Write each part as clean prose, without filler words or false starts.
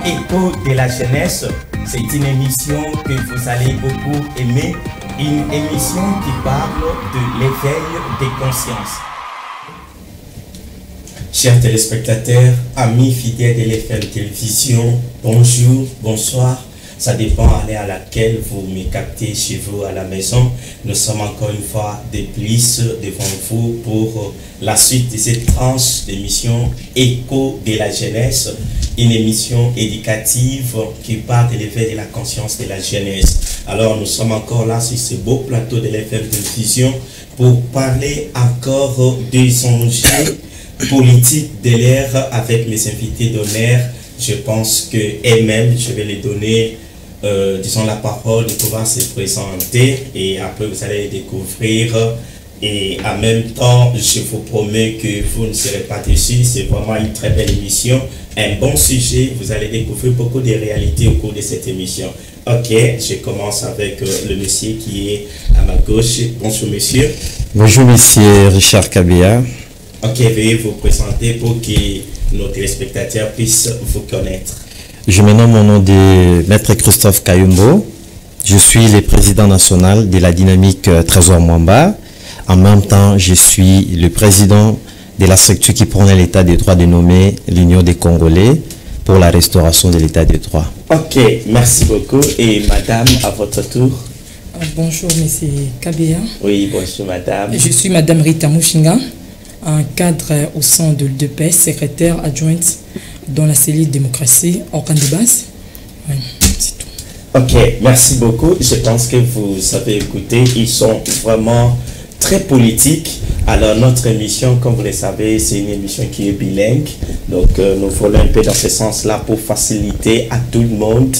Écho de la jeunesse, c'est une émission que vous allez beaucoup aimer, une émission qui parle de l'éveil des consciences. Chers téléspectateurs, amis fidèles de l'FM Télévision, bonjour, bonsoir. Ça dépend à l'heure à laquelle vous me captez chez vous à la maison. Nous sommes encore une fois de plus devant vous pour la suite de cette tranche d'émission Écho de la jeunesse, une émission éducative qui parle de l'éveil de la conscience de la jeunesse. Alors nous sommes encore là sur ce beau plateau de l'FM Télévision pour parler encore des enjeux politiques de l'ère avec mes invités d'honneur. Je pense que eux-mêmes, je vais les donner disons la parole de pouvoir se présenter et après vous allez découvrir et en même temps je vous promets que vous ne serez pas déçus. C'est vraiment une très belle émission, un bon sujet, vous allez découvrir beaucoup de réalités au cours de cette émission. Ok, je commence avec le monsieur qui est à ma gauche. Bonjour monsieur. Bonjour monsieur Richard Kabea. Ok, veuillez vous présenter pour que nos téléspectateurs puissent vous connaître. Je me nomme au nom de Maître Christophe Kayumbo. Je suis le président national de la dynamique Trésor Mwamba. En même temps, je suis le président de la structure qui prône l'état des droits dénommée l'Union des Congolais pour la restauration de l'état des droits. Ok, merci beaucoup. Et madame, à votre tour. Bonjour monsieur Kabea. Oui, bonjour madame. Je suis madame Rita Mushinga, un cadre au sein de l'UDPS, secrétaire adjointe dans la cellule démocratie, organe de base. Oui, c'est tout. Ok, merci beaucoup. Je pense que vous avez écouté, ils sont vraiment très politiques. Alors notre émission, comme vous le savez, c'est une émission qui est bilingue. Donc nous voulons un peu dans ce sens-là pour faciliter à tout le monde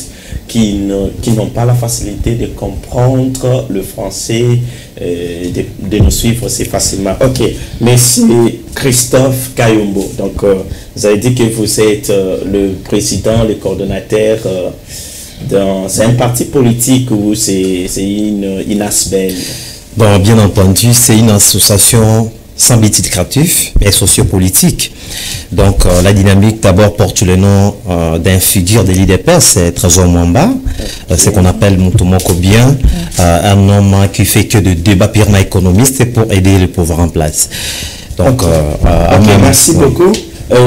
qui n'ont pas la facilité de comprendre le français, de nous suivre aussi facilement. Ok, monsieur Christophe Kayumbo, donc vous avez dit que vous êtes le président, le coordonnateur dans un parti politique ou c'est une ASBEL? Bon, bien entendu, c'est une association sans but lucratif, mais sociopolitique. Donc, la dynamique d'abord porte le nom d'un figure de l'IDPS, c'est Trésor Mwamba, ce qu'on appelle Mutomoko bien, un homme qui fait que de débats purement économistes pour aider le pouvoir en place. Donc, merci beaucoup.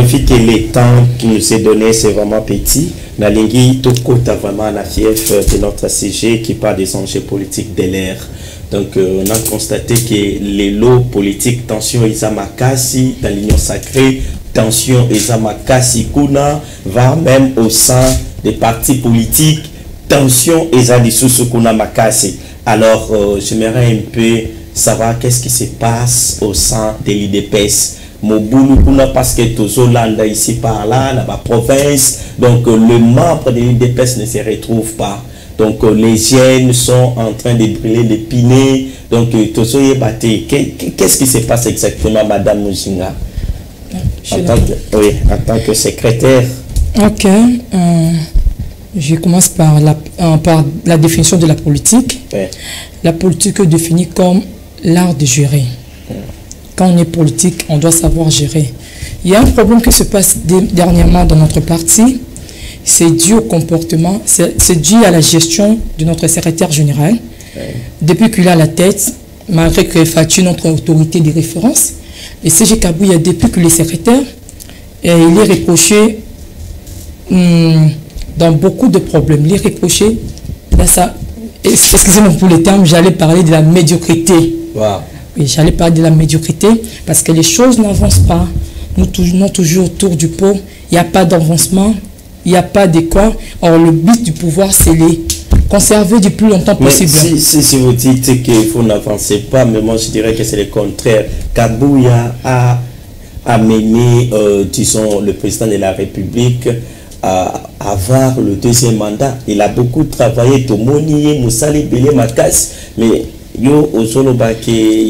Vu que le temps qui nous est donné, c'est vraiment petit. Nalingi Toko a vraiment la fièvre de notre sujet qui parle des enjeux politiques de l'ère. Donc, on a constaté que les lots politiques, tension Isamakasi dans l'Union sacrée, tension Isamakasi Kuna, va même au sein des partis politiques, tension Isadisusu Kuna Makasi. Alors, j'aimerais un peu savoir qu'est-ce qui se passe au sein de l'IDPS. Moboulou Kuna, parce que Tozolanda ici par là, dans la province, donc le membre de l'IDPS ne se retrouve pas. Donc les jeunes sont en train de brûler les pinets. Donc qu'est-ce qui se passe exactement, madame Mushinga, en tant que secrétaire? Ok, je commence par la définition de la politique. Ouais. La politique est définie comme l'art de gérer. Ouais. Quand on est politique, on doit savoir gérer. Il y a un problème qui se passe dernièrement dans notre parti. C'est dû au comportement, c'est dû à la gestion de notre secrétaire général. Ouais. Depuis qu'il a la tête, malgré qu'il facture notre autorité de référence, et CG Kabouya, depuis que le secrétaire, il est reproché dans beaucoup de problèmes. Il est reproché, là ça, excusez-moi pour le terme, j'allais parler de la médiocrité. Wow. Oui, j'allais parler de la médiocrité parce que les choses n'avancent pas. Nous tournons toujours autour du pot, il n'y a pas d'avancement. Il n'y a pas de quoi. Or, le but du pouvoir, c'est les conserver du plus longtemps possible. Mais si vous dites que vous n'avancez pas, mais moi je dirais que c'est le contraire. Kabouya a amené, disons, le président de la République à avoir le deuxième mandat. Il a beaucoup travaillé, Tomoni, Moussali, Belé, Makas, mais il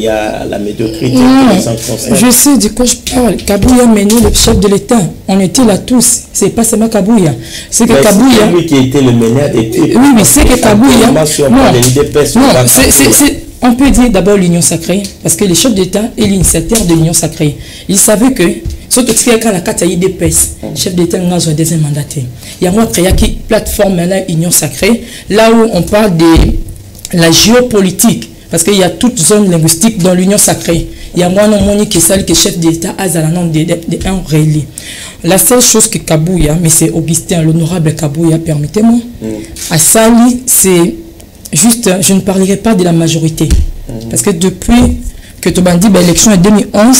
y a la médiocrité. Je sais de quoi je parle. Kabouya a mené le chef de l'État. On était là tous. C'est pas seulement Kabouya. C'est que Kabouya. C'est lui qui était le meneur des trucs. Oui, mais c'est que Kabouya. On peut dire d'abord l'Union sacrée, parce que le chef d'État est l'initiateur de l'Union sacrée. Il savait que Surtout que quand la carte IDPS, chef d'État n'a pas deuxième mandaté. Il y a créé une plateforme là, Union Sacrée, là où on parle de la géopolitique, parce qu'il y a toute zone linguistique dans l'Union Sacrée. Il y a moi non qui est que chef d'État a un nom de un relais. La seule chose que Kabouya, mais c'est Augustin, l'honorable Kabouya, permettez-moi, à Sali, c'est juste, je ne parlerai pas de la majorité, parce que depuis que Tobandi l'élection en 2011,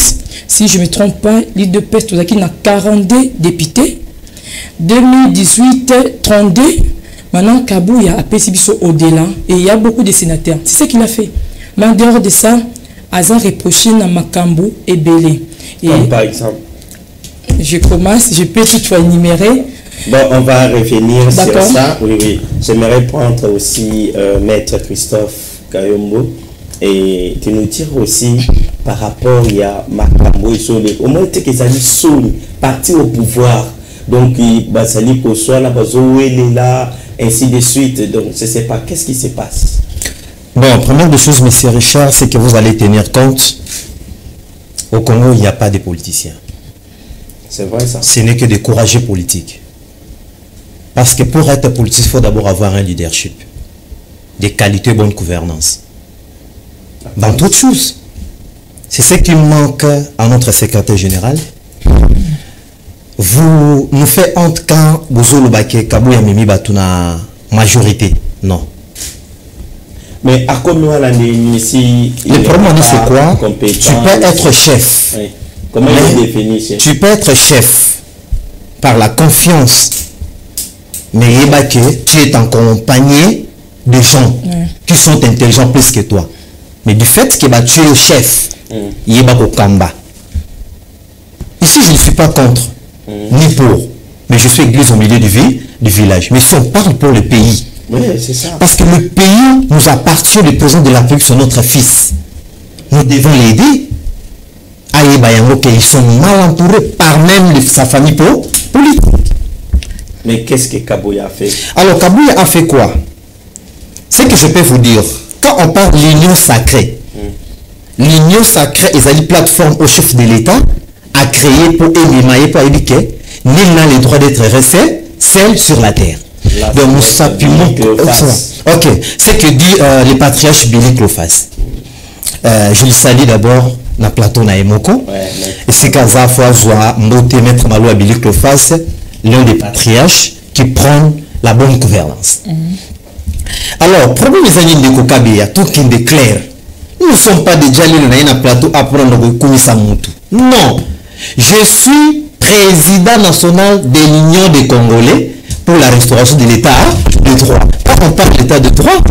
si je ne me trompe pas, l'IDPS Tozaki n'a 42 députés. 2018, 32. Maintenant, Kabouya a PCBISO au-delà et il y a beaucoup de sénateurs. C'est ce qu'il a fait. Mais en dehors de ça, Azar reproché à Makambo et Belé. Comme par exemple. Je commence, je peux toutefois énumérer. Bon, on va revenir sur ça. Oui, oui. J'aimerais prendre aussi Maître Christophe Kayombo. Et tu nous tires aussi par rapport à Makambo et Soli. Au moins, tu sais qu'ils sont partis au pouvoir. Donc, ils sont là, ainsi de suite. Donc, je ne sais pas. Qu'est-ce qui se passe? Bon, première des choses, M. Richard, c'est que vous allez tenir compte. Au Congo, il n'y a pas de politiciens. C'est vrai ça. Ce n'est que des courageux politiques. Parce que pour être politique, il faut d'abord avoir un leadership. Des qualités, bonne gouvernance. Dans toutes choses. C'est ce qui manque à notre secrétaire général. Vous nous faites honte quand vous avez Kabouya Mimi Batuna majorité. Non. Mais à combien l'année ici? Le problème c'est quoi? Tu peux être chef. Oui. Comment il définit chef? Tu peux être chef par la confiance. Mais tu es accompagné de gens qui sont intelligents plus que toi. Mais du fait que tu es le chef, il est au Kamba. Ici, je ne suis pas contre, ni pour. Mais je suis église au milieu du village. Mais si on parle pour le pays, c'est ça. Parce que le pays nous appartient, le président de la République, c'est notre fils. Nous devons l'aider. Ils sont mal entourés par même sa famille politique. Mais qu'est-ce que Kabouya a fait? Alors, Kabouya a fait quoi? C'est que je peux vous dire, quand on parle de l'Union Sacrée, l'Union Sacrée est une plateforme au chef de l'État a créé pour élimailler, pour éduquer, nul n'a le droit d'être resté seul sur la terre. Donc nous s'appuyons. Ok, c'est que dit le patriarche Billy Clophas. Je le salue d'abord dans Plateau Naemoko. Et c'est qu'à Zafwa Zoa, Mbote, Maître Malou à Billy Clophas, l'un des patriarches qui prend la bonne gouvernance. Alors, problème des années de Kokabéa, tout qui déclare, nous ne sommes pas déjà allés dans un plateau à prendre le Kounissamutu. Non, je suis président national de l'Union des Congolais pour la restauration de l'état de droit. Quand on parle d'état de droit,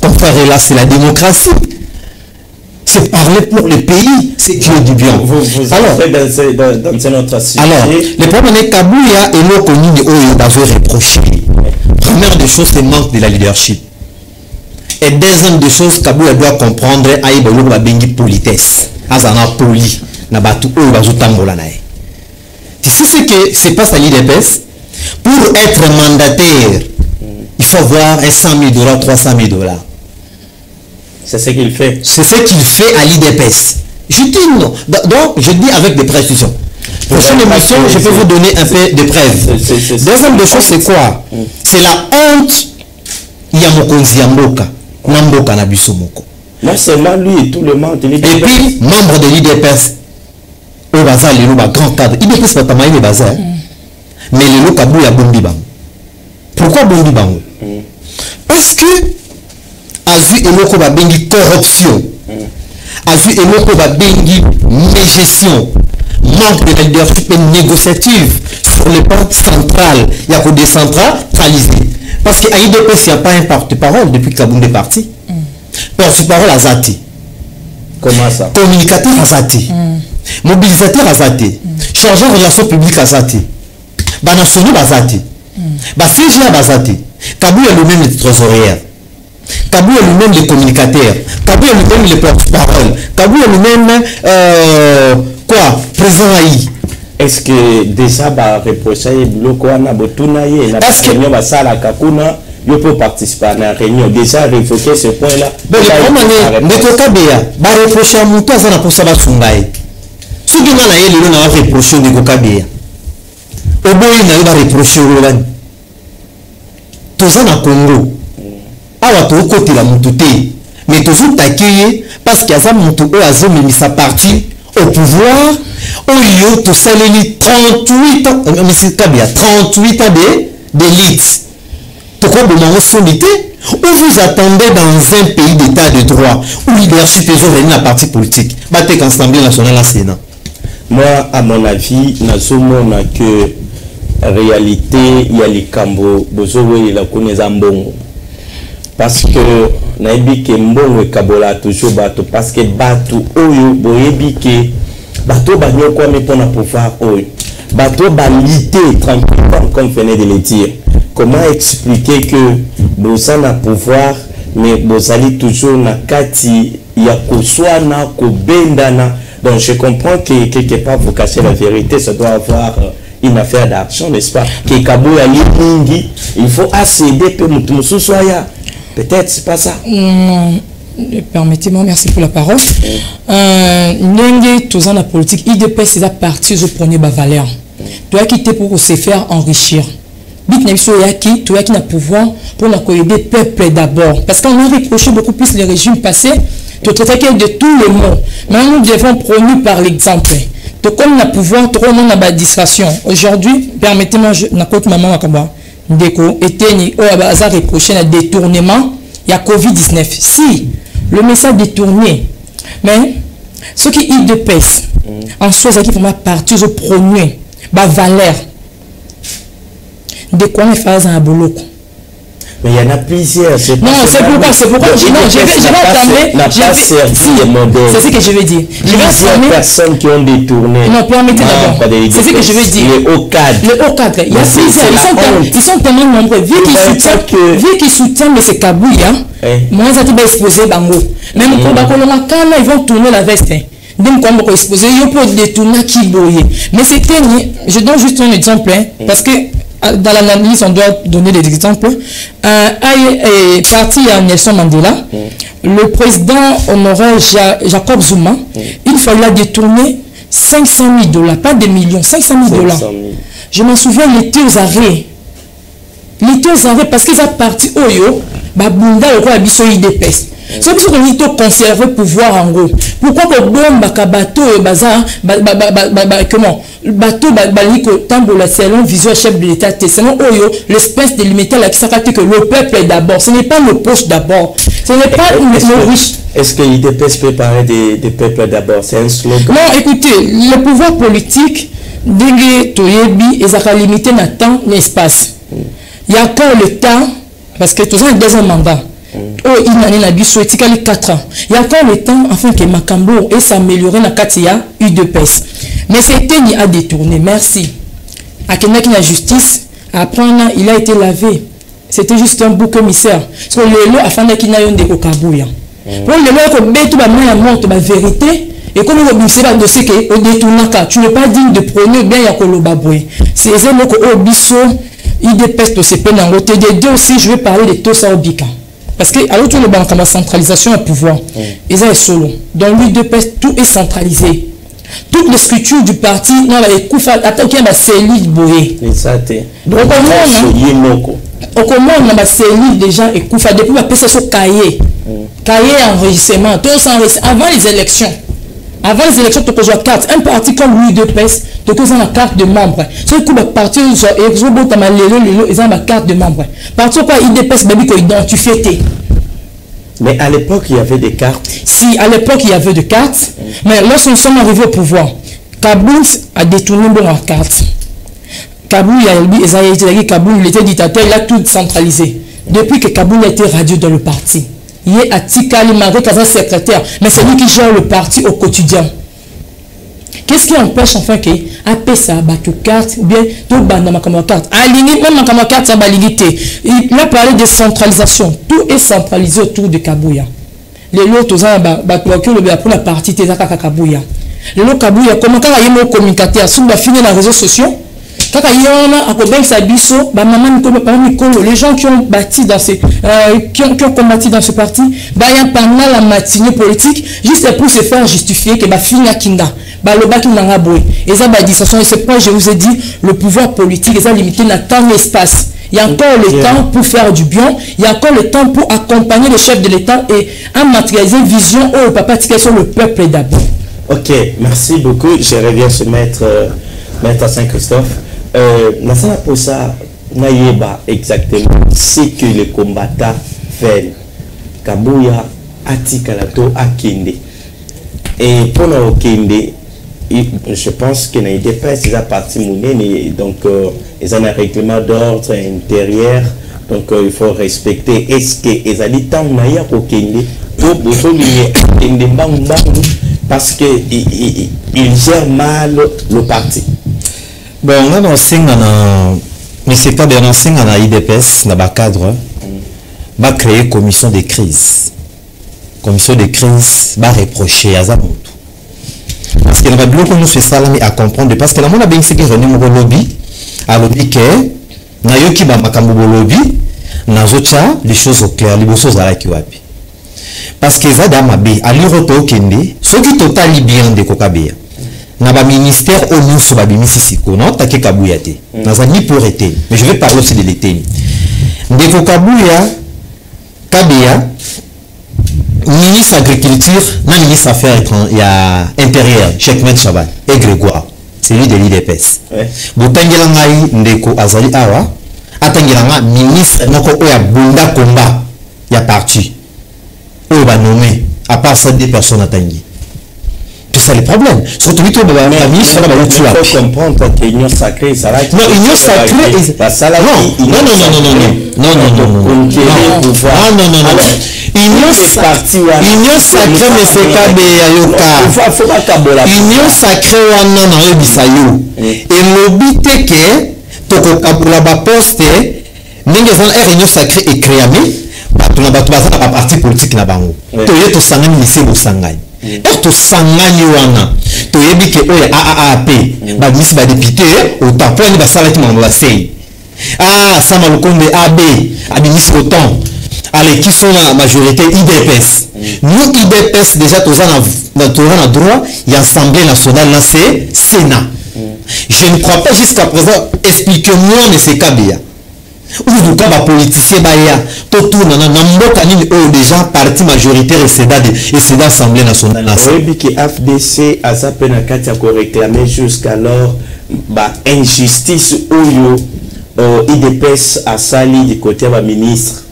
comparer là, c'est la démocratie. C'est parler pour le pays, c'est qui est du bien. Vous alors, dans notre sujet. Alors, le problème est que Kabouya est l'eau connu de haut d'avoir reproché. Première des choses, c'est le manque de la leadership. Et deuxième des choses, Kabouya doit comprendre aïe ba bengi politesse. Azana poli na batu o bazo tambola nae. Tu sais ce que se passe à l'IDPS? Pour être mandataire, il faut avoir un 100 000 $, 300 000 $. C'est ce qu'il fait. C'est ce qu'il fait à l'IDPS. Je dis non. Donc, je dis avec des précisions. Prochaine émission, je peux vous donner un peu de preuves. Deuxième des choses, c'est quoi? C'est la honte. Il y a Mokonzi Yamboka. Namboka Nabisomoko. Non seulement lui et tout le monde. Et puis, membre de l'IDPS. Au bazar, les loups, grand cadre. IDPS, pas tamaï les bazar. Mais les loups, Kabouya Bondi Bango. Pourquoi Bondi Bango? Parce que, a vu Eloko Babengi corruption, a vu Eloko Babengi mégestion, manque de leadership négociative sur le plan central. Il y a que décentralisé. Parce qu'à l'IDPS, il n'y a pas un porte-parole depuis que Kaboum est parti. Porte-parole à Zati. Comment ça? Communicateur à Zati. Mobilisateur à Zati. Chargé de relations publiques à Zati. Banationaux à Zati. CG à Zati. Kabou est lui-même le trésorier. Kabou est lui-même le communicateur. Kabou est lui-même le porte-parole. Kabou est lui-même président AI. Est-ce que déjà reprocher le Kouana Botunaye la réunion Basala Kakuna, je peux participer à la réunion déjà révoquer ce point-là. Mais le problème est que Kabéa va reprocher à Moutou Azana pour Saba Sungai. Ce que nous avons reproché de Kokabia. Au bout, il a reproché au Roland. Tout ça dans le Congo. Alors, tout côté la montée. Mais toujours t'accueillir parce qu'il y a ça montée au mis sa partie au pouvoir. Au lieu tout ça, les 38 ans, mais c'est Kabia, 38 ans d'élite. Pourquoi vous m'en sommité? Où vous attendez dans un pays d'état de droit où le leadership est venu la partie politique? Battez qu'en Assemblée nationale à Sénat. Moi, à mon avis, nous avons que en réalité, il y a les Cambo, Bozoé, la Konezambongo. Parce que, naïbi ke mbongo kabola toujours bateau, parce que bateau, oyo, boyebi ke, bateau, banyo quoi, mais pour na pouvoir, oyo. Bateau, balité, tranquillement, comme venait de le dire. Comment expliquer que vous avez un pouvoir, mais vous allez toujours na kati, ya koswana, kobendana. Donc je comprends que quelque part vous cachez la vérité, ça doit avoir une affaire d'argent, n'est-ce pas? Que Kabou a il faut accéder pour Moutoumoussoya. Peut-être c'est pas ça. Non, permettez-moi, merci pour la parole. N'engue tous en la politique, IDP c'est la partie je prenais ma valeur. Toi quitter pour se faire enrichir. Bit n'imso yaki, toi qui n'a pouvoir pour aider peuple d'abord. Parce qu'on a reproché beaucoup plus les régimes passés. De traiter de tous les mots. Mais nous devons prôner par l'exemple. Donc comme on a pouvoir, tout le monde a la distraction. Aujourd'hui, permettez-moi, na côte maman Wakamba, Ndeko, eteni, a reproché le détournement, il y a Covid-19. Si, le message détourné, mais ce qui est de pèse, en soi, c'est qu'il faut partir, je prôner, ma valeur. De quoi on fait un boulot. Mais il y en a plusieurs. Non, c'est pourquoi je vais entamer. C'est ce que je vais dire. Je vais entamer. Personnes qui ont détourné. Non, permettez d'abord. C'est ce que je vais dire. Les hauts cadres. Les hauts cadres. Il y a plusieurs. Ils sont tellement nombreux. Vu qu'ils soutiennent mais c'est Kabouya. Moi, ça va exposer Bango. Même quand ils vont tourner la veste. Donc, comme on exposer, ils vont détourner Kiboye. Mais c'était. Je donne juste un exemple. Parce que. Dans l'analyse, on doit donner des exemples. Parti à Nelson Mandela, le président honoraire Jacob Zuma, il fallait détourner 500 000 $, pas des millions, 500 000 $. Je m'en souviens, il était aux arrêts. Il était aux arrêts parce qu'ils ont parti au yo, Babunda, le roi Abisso IDPS. C'est pour ça qu'on dit conserver le pouvoir en gros. Pourquoi que bombe bateau bazar comment bateau baliko tambola selon vision chef de l'État selon oyo l'espèce délimitée là qui s'appelle que le peuple est d'abord. Ce n'est pas le poche d'abord. Ce n'est pas le riche. Est-ce que l'IDPS peut parler des peuples d'abord? C'est un slogan. Non, écoutez, le pouvoir politique dégué toyebi et limité dans temps l'espace. Il y a encore le temps parce que tous un deuxième mandat. Oh, il a dit 4 ans. Il y a encore le temps afin que Makambo et s'améliorer dans Katia UDPS. Mais c'était ni à détourner. Merci. À quelqu'un qui a justice, après il a été lavé. C'était juste un bouc émissaire. Parce que le lot afin qu'il n'a eu de Okabouya. Pour le lot que bête ba main mort la vérité et comme on oblige le dossier que au détournaka, tu n'es pas digne de prôner bien ya kolobaboué. C'est ça que au biso UDPS de CP dans côté des deux aussi je vais parler de Tosa Obika. Parce que alors tout le banc comme la centralisation au pouvoir, ils sont solo. Dans l'UDPS tout est centralisé. Toute les structures du parti, non les koufa attaquer la cellule boyé. Donc au comment on a la cellule déjà et koufa depuis la PC sur cahier enregistrement, tout ça avant les élections. Avant les élections, tu peux jouer carte. Un parti comme l'UDPS, tu peux jouer la carte de membre. Si tu peux partir, ils ont la carte de membre. Partir quoi, l'UDPS, baby, tu identifies. Mais à l'époque, il y avait des cartes. Si, à l'époque, il y avait des cartes. Mais lorsque nous sommes arrivés au pouvoir, Kaboul a détourné la carte. Kaboul, il était dictateur, il a tout centralisé. Depuis que Kaboul a été radié dans le parti. Il est à Tikali, malgré qu'il est secrétaire, mais c'est lui qui gère le parti au quotidien. Qu'est-ce qui empêche enfin que après ça, tu carte ou bien tout dans ma carte. Même ma carte, ça va limiter. Il a parlé de centralisation. Tout est centralisé autour de Kabouya. Les autres, pour la partie de Kabouya. Les autres, Kabouya, comment il y a un communicateur, si on va finir dans les réseaux sociaux, quand il y a les gens qui ont bâti dans ces, qui ont combattu dans ce parti, pendant la matinée politique, juste pour se faire justifier que Fina Kinga. balobaki nanga boy eza ba distraction. Et c'est pourquoi je vous ai dit le pouvoir politique est limité dans temps et espace. Il y a encore le temps pour faire du bien, il y a encore le temps pour accompagner le chef de l'État et en matérialiser une vision au papa sur le peuple d'abord. Ok, merci beaucoup. Je reviens sur maître Saint-Christophe. Nasana pour ça, naïeba exactement ce que les combattants font. Kabouya atikalato akinde. Et pour nos kinde, je pense que les dépenses c'est la partie monnaie, donc ils ont un règlement d'ordre intérieur, donc il faut respecter. Est-ce que ils ont temps naïa au kinde pour parce que il gère mal le parti. Bon, on a mais c'est pas bien enseigné dans l'IDPS, dans le cadre, va créer commission de crise. Commission de crise va reprocher à Zamout. Parce qu'il y a beaucoup de choses à comprendre. Parce que la monde a bien dit que René Mougo lobby, a lobby que, na yoki ba makambo lobby, na zocha les choses au clair, les choses à la kiwapi. Parce que Zada Mabé, à l'Europe Kende, ce qui total libyen de Kokabea. Na ba ministère au nous sur babimi sisiko non take kabuyate na zani pour été mais je vais parler aussi de l'été de Kabuya Kabea ministre agriculture na ministre affaires étrangères intérieur Cheikh Med Chabat et Grégoire c'est lui de l'IDPS botangela ngai ndeko azali awa atangela nga ministre moko oya bunda komba ya parti oyo ba nommé à part ça deux personnes atangi. C'est ça le problème. Surtout que il faut comprendre que l'union sacrée, ça va. Non, l'union sacrée, Union sacrée, mais c'est Kabe Union sacrée, et l'obité que Tokokabula poste, Union sacrée est créée, on a un parti politique na bango. Toye to sangani lycée bo sangani. Et to sangani wana. Toye bi ke oya AAP. Ba misi ba député au taponi ba salati mambo ba sei. Ah, Sama Lukonde AB, abimisi autant. Allez, qui sont la majorité IDPS. Nous IDPS déjà tous en droit, il y a Assemblée nationale là c'est Sénat. Je ne crois pas jusqu'à présent expliquez-moi mais c'est Kabia. Ou du cas les politiciens tout déjà parti majoritaire et c'est l'Assemblée nationale. Oui, que FDC a réclamé jusqu'alors injustice où IDPS a sali du côté du ministre.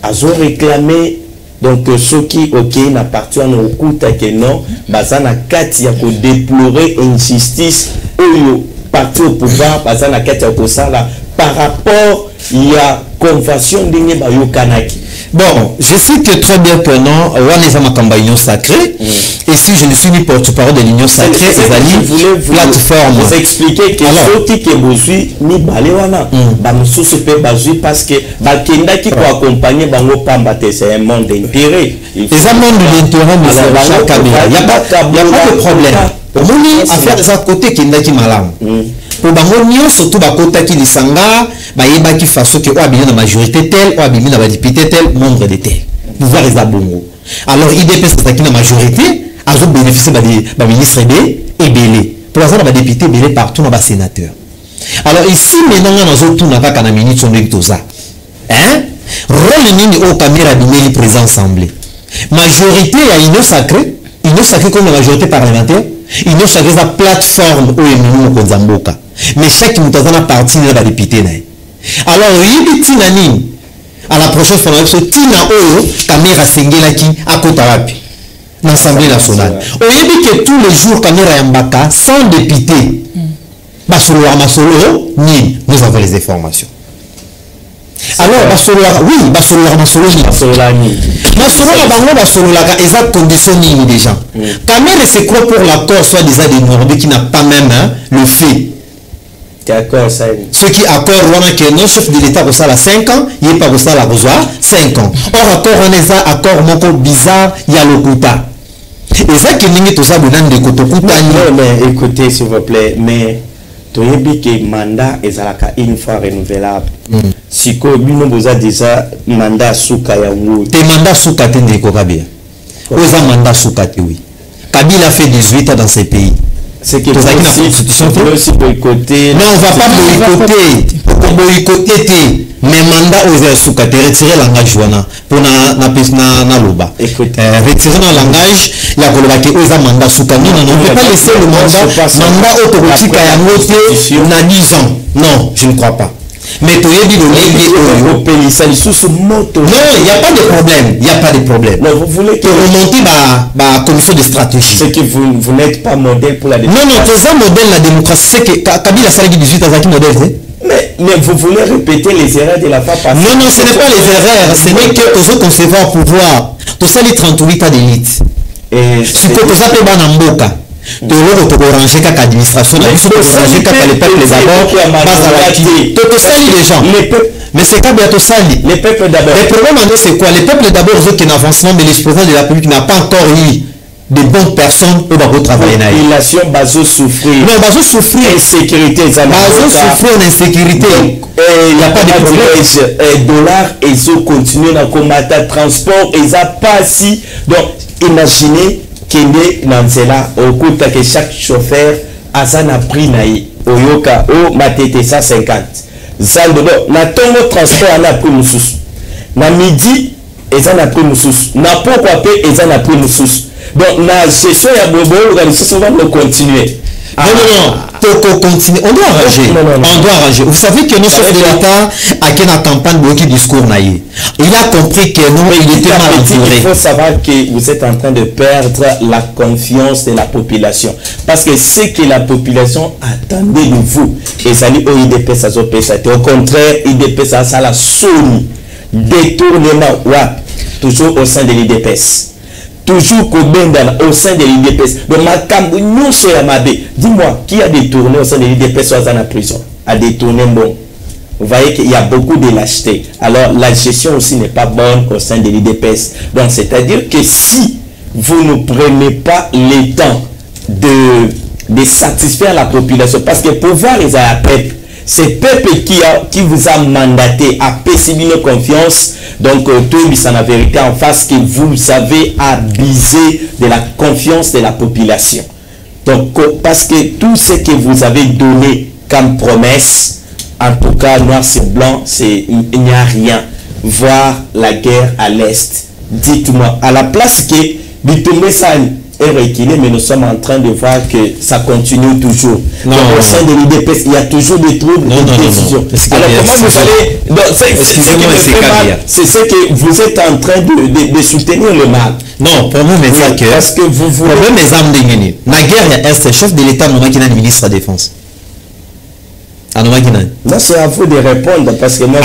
Ils ont réclamé donc ceux qui n'appartiennent au coup que non, bazana kati ya ko déplorer injustice où parti au pouvoir bazana kati ya ko sala par rapport il y a convention d'Igné Bayo Kanaki. Bon, je sais que très bien que non, on est en Union sacrée. Et si je ne suis ni porte-parole de l'Union sacrée, c'est une plateforme. Vous expliquer que ceux qui besoin ni baléwana, nous peut baser parce que Bakenda qui peut accompagner Bango Pambate, c'est un monde d'intérêt. C'est un monde d'intérêt, mais il n'y a pas de problème. Pour nous, affaire des à côté qui n'est pas malade. Pour Bangonio, surtout Bakota qui les sanga, Bayeba qui fasse que la majorité telle, ou la député tel, membre de tel. Pouvoir les abongo. Alors, IDPS qui la majorité, a bénéficié de ministre et Belé. Pour l'instant, la député Belé partout dans le sénateur. Alors, ici, maintenant, nous avons pas qu'à la minute sur le Toza. Hein? Rôle ni au caméra de présent assemblée. Majorité à une sacrée comme la majorité parlementaire. Il y a une plateforme où il y a Zamboka. Mais chaque moutazana parti de la député. Alors, il y a à la prochaine fois, Tina Oyo, caméra Sengelaki, à Kotawapi, l'Assemblée nationale. On a dit que tous les jours, caméra Yambaka, sans député, Basolo Amasolo, nous avons les informations. Alors, oui, Basolo exact condition déjà. Caméra c'est quoi pour l'accord soit déjà des qui n'a pas même le fait. Ce qui accorde que non chef de l'État pour ça à 5 ans, il n'est pas pour ça à 5 ans. Or accord on est accord mon bizarre, il y a le quota. Et ça qui n'est tout ça de mais écoutez s'il vous plaît, mais tu as dit que le mandat est une fois renouvelable. Si vous avez déjà mandat souka ya ngou. Tes mandats souka tende ko Kabila. Oza mandat souka oui. Kabila fait 18 ans dans ces pays. C'est que aussi boycotter. Non, on ne va pas boycotter. Mais mandat aux soukate retirer langage wana pour na loba. Retirer le langage, il y a que mandat soukate. Non, on ne peut pas laisser le mandat automatique à na 10 ans. Non, je ne crois pas. Mais tu as dit non, il n'y a pas de problème. Il n'y a pas de problème. Non, vous voulez que remonter la commission de stratégie. C'est que vous n'êtes pas modèle pour la démocratie. Non, tu es un modèle de la démocratie. C'est que Kabila Salagi 18 ans, c'est modèle. Mais vous voulez répéter les erreurs de la fois passée. Non, ce n'est pas les erreurs. Ce n'est que vous concevoir pouvoir. Tout ça, les 38 ans d'élite. Et ce que vous appelez Banamboka. Tu as ranger qu'à l'administration, tu as ranger qu'à les peuples d'abord, tu salis les gens. Mais c'est pas bien tout sali. Les peuples d'abord. Le problème, c'est quoi? Les peuples d'abord, ils ont un avancement, mais l'explosion de la République n'a pas encore eu de bonnes personnes pour travailler. La population va souffrir. Non, va souffrir. Insécurité. Va souffrir d'insécurité. Il n'y a pas de problème. Dollars, ils ont continué à combattre le transport, ils n'ont pas si. Donc, imaginez. Kende Nanzela au coup que chaque chauffeur a ça n'a pris naï au yoka au matete 150 zaldo na tongo transport a pris mususu na midi et ça n'a pris mususu na pourquoi paix et ça n'a pris mususu donc na gestion ya bobo organisation va le continuer. Non, pour continuer, on doit arranger. On doit arranger. Vous savez que notre chef de l'État a qu'une campagne de discours naïf. Il a compris que non, il était mal entouré. Il faut savoir que vous êtes en train de perdre la confiance de la population. Parce que ce que la population attendait de vous, et ça dit, oh, IDP, ça au contraire, IDP, ça la sonne. Détournement, ouais, toujours au sein de l'IDPS. Toujours au sein de l'IDPS. Donc, dis-moi, qui a détourné au sein de l'IDPS ou à la prison? A détourné bon. Vous voyez qu'il y a beaucoup de lâcheté. Alors, la gestion aussi n'est pas bonne au sein de l'IDPS. Donc, c'est-à-dire que si vous ne prenez pas le temps de satisfaire la population, parce que pouvoir les a peuple, c'est peuple qui vous a mandaté à payer confiance. Donc, tout est la vérité en face que vous avez abusé de la confiance de la population. Donc, parce que tout ce que vous avez donné comme promesse, en tout cas, noir sur blanc, il n'y a rien. Voir la guerre à l'Est. Dites-moi, à la place que Bitomé est reculé, mais nous sommes en train de voir que ça continue toujours. Donc, au sein de l'IDPS, il y a toujours des troubles de décision. Alors, comment vous allez... C'est ce que vous êtes en train de soutenir le mal. Non, pour moi, c'est que... Parce que vous voulez... Pour moi, mes âmes dégainent. La guerre est chef de l'État, nous qui est le ministre de la Défense. Non, c'est à vous de répondre, parce que moi...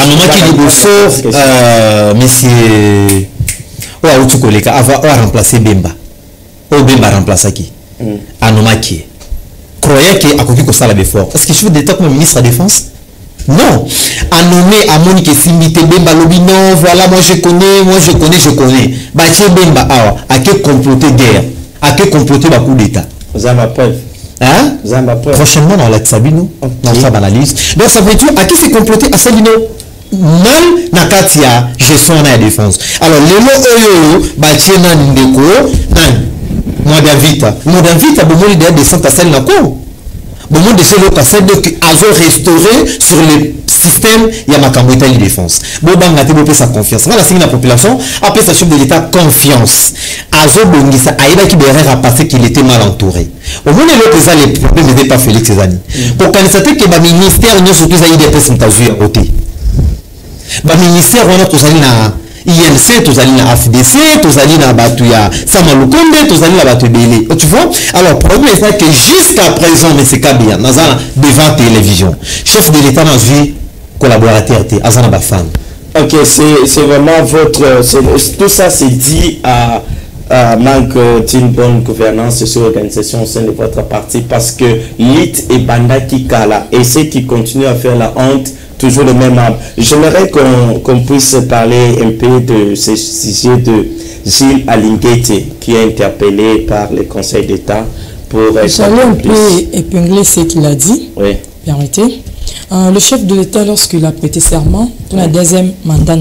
monsieur... Ouais, va remplacer Bemba. Bemba remplace qui? Anomaki. Croyez qu'il a coupé comme ça la befort. Est-ce que je veux d'État comme ministre de la Défense? Non. A nommé à Monique Simité Bemba Lobi, non, voilà, moi je connais. Bâtir Bemba, à quel comploter guerre? À quel comploter le coup d'État? Vous avez ma preuve. Hein? Vous avez ma preuve. Prochainement dans la Tsabino, dans sa analyse. Donc ça veut dire, à qui c'est comploté? À Sabino? Mal nakatia gestion na défense. Alors les lots bâtir na ndeko nan modern vita bomoli de descente à celle na ko bomoli de celle ka celle donc azo restaurer sur le système ya makambo itali défense bo banga te bo pesa confiance na la population après sa chef de l'état confiance azo bongisa aïda qui derrière a passé qu'il était mal entouré au moins les ça les problèmes n'étaient pas Félix Césani pour constater que ba ministère nous surtout aïda pesa ntazu à côté. Le ministère on a tous allés na INC, tous allés na AFDC, tous allés na Batuya Samalukonde, tous allés na Batubele. Tu vois? Alors, problème c'est que jusqu'à présent, mais c'est bien, nous avons devant télévision. Chef de l'État n'a vu collaborateur, Azana Bafan. Ok, c'est vraiment votre. Tout ça c'est dit à manque d'une bonne gouvernance sur l'organisation au sein de votre parti parce que l'IT et Banda qui kala et ceux qui continuent à faire la honte. Toujours le même âme. J'aimerais qu'on puisse parler un peu de ce sujet de Gilles Alinguete qui est interpellé par le Conseil d'État pour... J'allais un peu épingler ce qu'il a dit. Oui. Permettez. Le chef de l'État, lorsqu'il a prêté serment pour la deuxième mandat,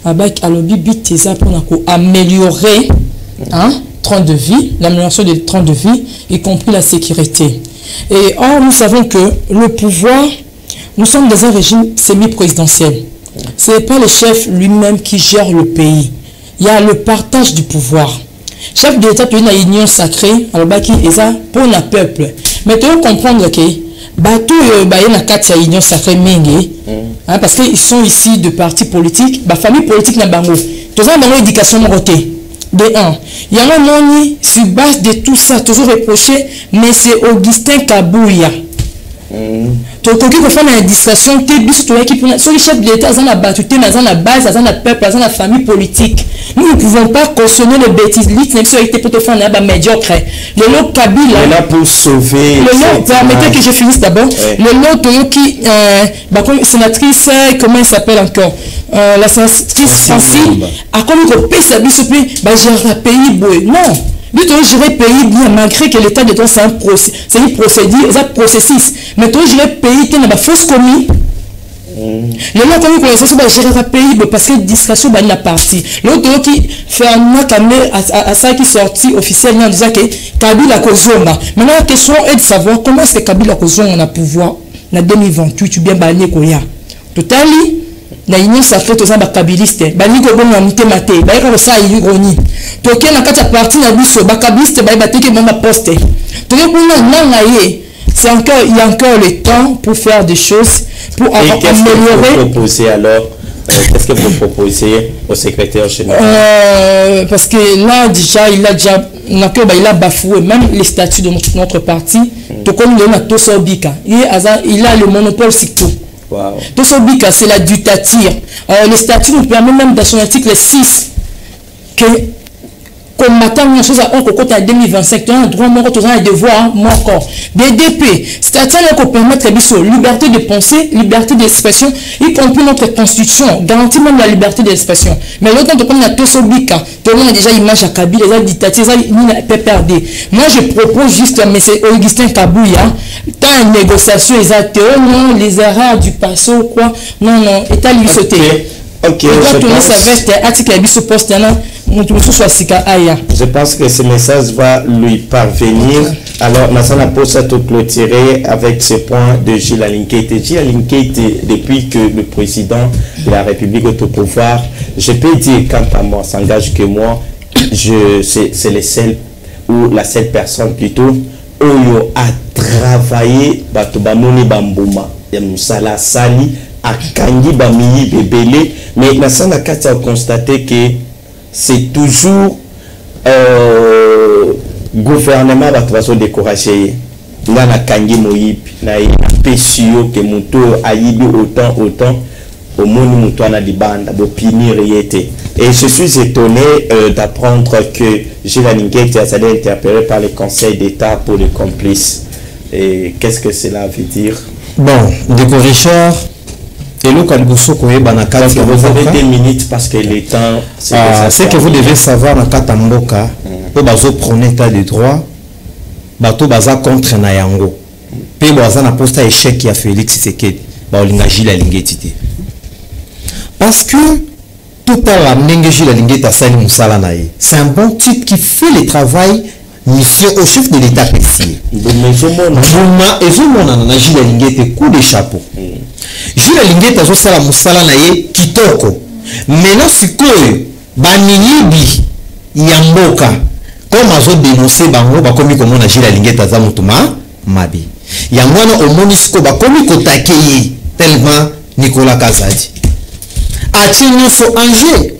avec Alobi Biteza pour améliorer train de vie, l'amélioration des trains de vie, y compris la sécurité. Et or, nous savons que le pouvoir, nous sommes dans un régime semi-présidentiel. Ce n'est pas le chef lui-même qui gère le pays. Il y a le partage du pouvoir. Chef de l'État, tu as une union sacrée, alors qui est ça pour le peuple. Mais tu dois comprendre que bateau na kati ya union sacrée mingi, parce qu'ils sont ici de partis politiques, famille politique na bango. Tous en bango éducation morotée. De un, il y a un nom sur base de tout ça, toujours reproché, mais c'est Augustin Kabouya. Donc, quand on fait une discussion, sur le chef de l'État, dans la base, dans la base, dans la peuple, dans la famille politique. Nous ne pouvons pas cautionner les bêtises. L'île sur été pour faire un médiocre. Le lot Kabila. Là pour sauver. Le lot, permettez que je finisse d'abord. Le lot qui, sénatrice, comment elle s'appelle encore? La sénatrice Francine, a comme une paix, ça dit, j'ai un pays, non. Lui, tu gérer le pays bien, malgré que l'état de droit, c'est une procédure, c'est un processus. Mais tu gérer le pays, tu as une fausse commis. Le lot, comme vous connaissez, c'est gérer le pays parce que la discussion est la partie. L'autre qui fait un camé à ça qui est sorti officiellement en disant que Kabila Kozonga. Maintenant, la question est de savoir comment est-ce que Kabila Kozonga a pouvoir en 2028, tu bien banné Koya. Totalement. La union sacrée aux ambakabilistes bani ko bon amité maté ba ka sa ironi to ke na kata parti na biso bakabiliste ba bateke mama poste to ke kuna nanga ye c'est encore il y a encore le temps pour faire des choses pour améliorer. Qu'est-ce que vous proposez alors qu'est-ce que vous proposez au secrétaire général? Parce que là déjà il a bafoué même les statuts de notre parti to comme il a Tosobika il a le monopole sur tout. Wow. Tout ce bica, c'est la dictature. Le statut nous permet même dans son article 6 que combattant une chose à un côté en 2025, tu as un droit, tu as un devoir, mon corps. DDP, c'est-à-dire qu'on permet la liberté de penser, liberté d'expression, y compris notre constitution, garantit même la liberté d'expression. Mais l'autre, quand on a tout ce bica, tout le monde a déjà image à Kabila, les dictatures, ils n'ont pas perdu. Moi, je propose juste, mais c'est Augustin Kabouya, tant une négociation, non, les erreurs du passé ou quoi, non, état lui sauter. Ok, je pense que ce message va lui parvenir. Alors, Nassana pose à tout clôturer avec ce point de Gilles Alinkete. Gilles Alinkete, depuis que le président de la République est au pouvoir, je peux dire, quant à moi, s'engage que moi, c'est le seul, ou la seule personne plutôt, où a travaillé, Batobamoni Bambouma, Moussala Sali, à Kangi Bamiyi Bebele, mais Nassana Kati a constaté que c'est toujours gouvernement qui va décourager. Là, na Kangi Moïb, na Pessio, que Mouto Aïbi autant, au monde Mouto na Libanda, au Pini Riete. Et je suis étonné d'apprendre que Gilles Alinkete a été interpellé par le Conseil d'État pour les complices. Et qu'est-ce que cela veut dire? Bon, Déco Richard. Et le Kalbousso Banakati, vous avez 2 minutes parce que les temps. C'est que vous devez savoir dans Katamboka, pour bazo prôner l'état de droit, bato baza contre Nayango. Puis baza na posta échec qui a Félix Tshisekedi, baolinga Gilles Alinkete. Parce que tout à l'heure, Gilles Alinkete a sali Moussala nae. C'est un bon type qui fait le travail mission au chef de l'État précis. Et vous mon Gilles Alinkete coup de chapeau. Gilles Alinkete a sala Moussala nae kitoko. Maintenant sikoyo baniyibi yamboka comme azo dénoncer bango bakomi comme na Gilles Alinkete aza mutuma mabi. Yangwana omoni siko bakomi kotakeye tellement Nicolas Kazadi. Atie nyonso enjeu.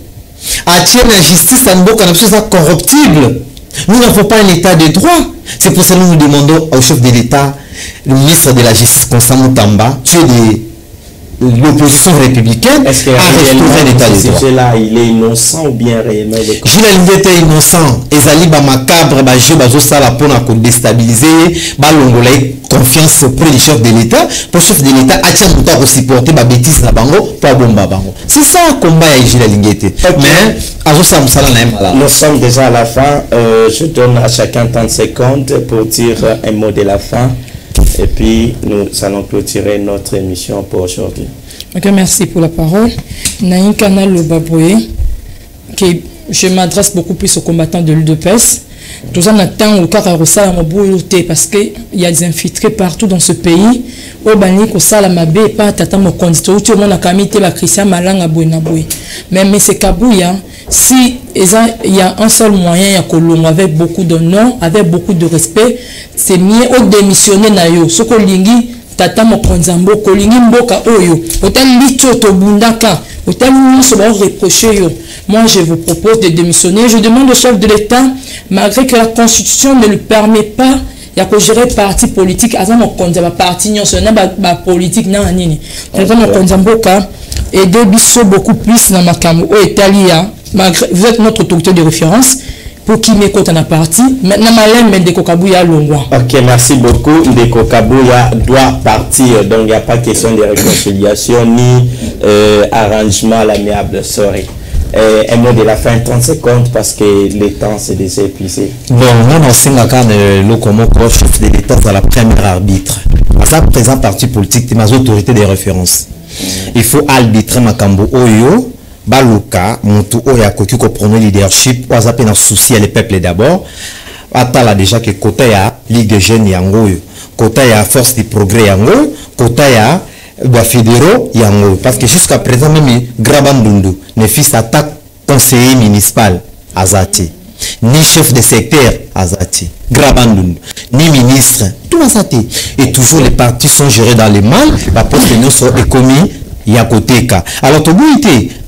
Atie la justice en mboka na biso corruptible. Nous n'avons pas un état de droit. C'est pour ça que nous demandons au chef de l'État, le ministre de la Justice, Constant Moutamba, tu es de l'opposition républicaine, à restaurer l'état de droit. Là, il est innocent ou bien réellement? Gilles Alinkete est innocent. Ezali ba macabre, ba jeu, ba sala pour nous déstabiliser, ba longola confiance pour le chef de l'État, pour le chef de l'État, attire tout à supporter ba bêtise na bango, pas bomba bango. C'est ça le combat avec Gilles Alinkete. Mais nous sommes déjà à la fin. Je donne à chacun 30 secondes pour dire un mot de la fin. Et puis, nous allons clôturer notre émission pour aujourd'hui. Ok, merci pour la parole. Naïn Kanal Lobaboué, que je m'adresse beaucoup plus aux combattants de l'UDPS. Tout ça, on attend au cas parce qu'il y a des infiltrés partout dans ce pays. Au Bani, au Salamabé, pas tata mon conditeur, tout le monde a camité la Christian Malanga Bouinaboui. Mais c'est Kabouya, si il y a un seul moyen, il y a Colombo avec beaucoup d'honneur, avec beaucoup de respect, c'est mieux au démissionner nayo. Ce que lingi, tata mon konzambo, kolingi mboka oyo. Autant licho to bundaka, autant nous se reprocher yo. Moi, je vous propose de démissionner. Je demande au chef de l'État, malgré que la Constitution ne le permet pas, il y a que gérer parti politique, à mon parti politique, et de biso beaucoup plus dans ma cam au Italia, malgré vous êtes notre autorité de référence pour qui m'écoute en parti. Maintenant, Malem Ndeko Kabouya Longwa. Ok, merci beaucoup. Ndeko Kabouya doit partir, donc il n'y a pas question de réconciliation ni arrangement à l'amiable. Sorry. Un mot de la fin, 30 secondes, parce que le temps s'est déjà épuisé. Bon, nous, on sait que le Komoko, chef de l'État, dans la première arbitre. À sa présent parti politique, c'est ma autorité de référence. Il faut arbitrer Makambo Oyo, Baluka, Moutou Oya Koki, ko prendre leadership, ou à dans souci le peuple d'abord. Attends déjà que côté ya Ligue des Jeunes Yango, côté ya Force du Progrès Yango, côté ya fédéraux Yango. Parce que jusqu'à présent, même Grabandundu, ne fils attaque conseiller municipal Azati, ni chef de secteur Azati, Grabandundu, ni ministre, tout Azati. Et toujours les partis sont gérés dans les mal, la poste de nous sont commis Yakoteka. Alors, tout le monde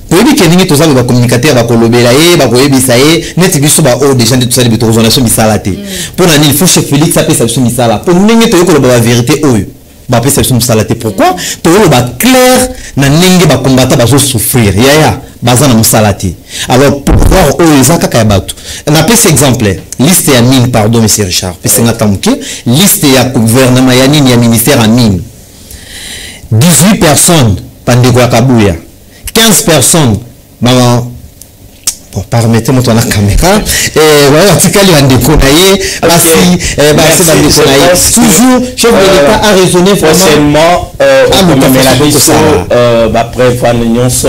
pour dire que nous sommes des communicateurs, des colobélaïs, des bisaïs, nous sommes des gens de tout ça, des transformations bisalate. Pour nous, il faut chef Félix ça peut s'appeler misala. Pour nous, nous sommes la vérité. Pourquoi? Pour nous, clair, na ninge ba combattre ba souffrir. Ya bazana musalati. Alors pour voir les zakaka batu. On appelle cet exemple. Liste ya mine, pardon monsieur Richard. Parce que ngatamke liste ya gouvernement ya nini ya ministère en mine. 18 personnes pandegwa Kabouya. 15 personnes, maman, bon, permettez-moi de la caméra, et voilà, article en déconaillé, toujours, chef de l'État a raisonné forcément,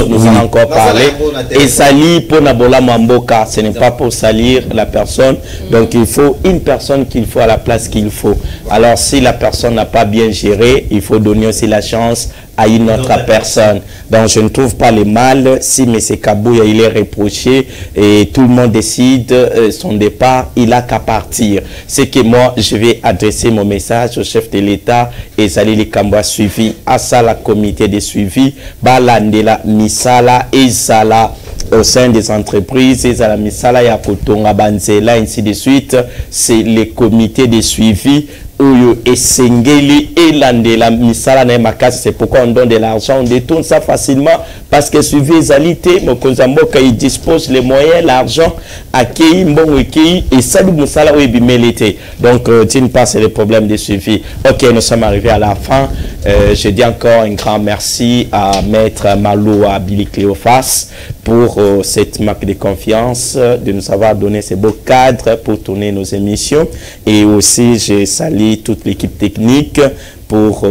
nous allons encore parler, et salir pour Nabola Mamboka, ce n'est pas pour salir la personne, donc il faut une personne qu'il faut à la place qu'il faut. Alors si la personne n'a pas bien géré, il faut donner aussi la chance à une autre personne. Donc je ne trouve pas le mal si M. Kabouya il est reproché et tout le monde décide son départ, il a qu'à partir. C'est que moi je vais adresser mon message au chef de l'État et Zali Kamba suivi à ça la comité de suivi Balandela Misala et Zala au sein des entreprises et Zala Misala Yakotonga Banzela ainsi de suite. C'est les comités de suivi Oyo et Sengeli et Landela Misala Nemakasi. C'est pourquoi on donne de l'argent, on détourne ça facilement parce que suivi Zalité, Mokonzamboka il dispose les moyens, l'argent, à Kei, Mbongo Kei et Salou Moussala ou Ebimelete. Donc, d'une part, c'est le problème de suivi. Ok, nous sommes arrivés à la fin. Je dis encore un grand merci à Maître Maloua Billy Cléophas pour cette marque de confiance, de nous avoir donné ces beaux cadres pour tourner nos émissions. Et aussi, je salue toute l'équipe technique pour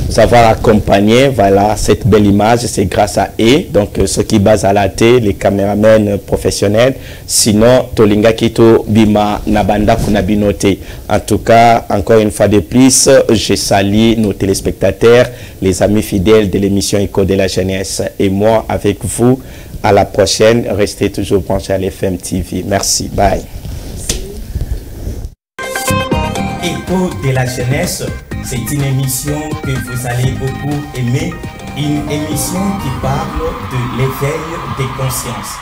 savoir accompagner voilà, cette belle image. C'est grâce à eux, donc ceux qui basent à la télé, les caméramans professionnels. Sinon, Tolinga Kito Bima Nabanda Kunabinote. En tout cas, encore une fois de plus, je salue nos téléspectateurs, les amis fidèles de l'émission Écho de la Jeunesse. Et moi, avec vous, à la prochaine. Restez toujours branchés à l'FM TV. Merci. Bye. Écho de la Jeunesse, c'est une émission que vous allez beaucoup aimer, une émission qui parle de l'éveil des consciences.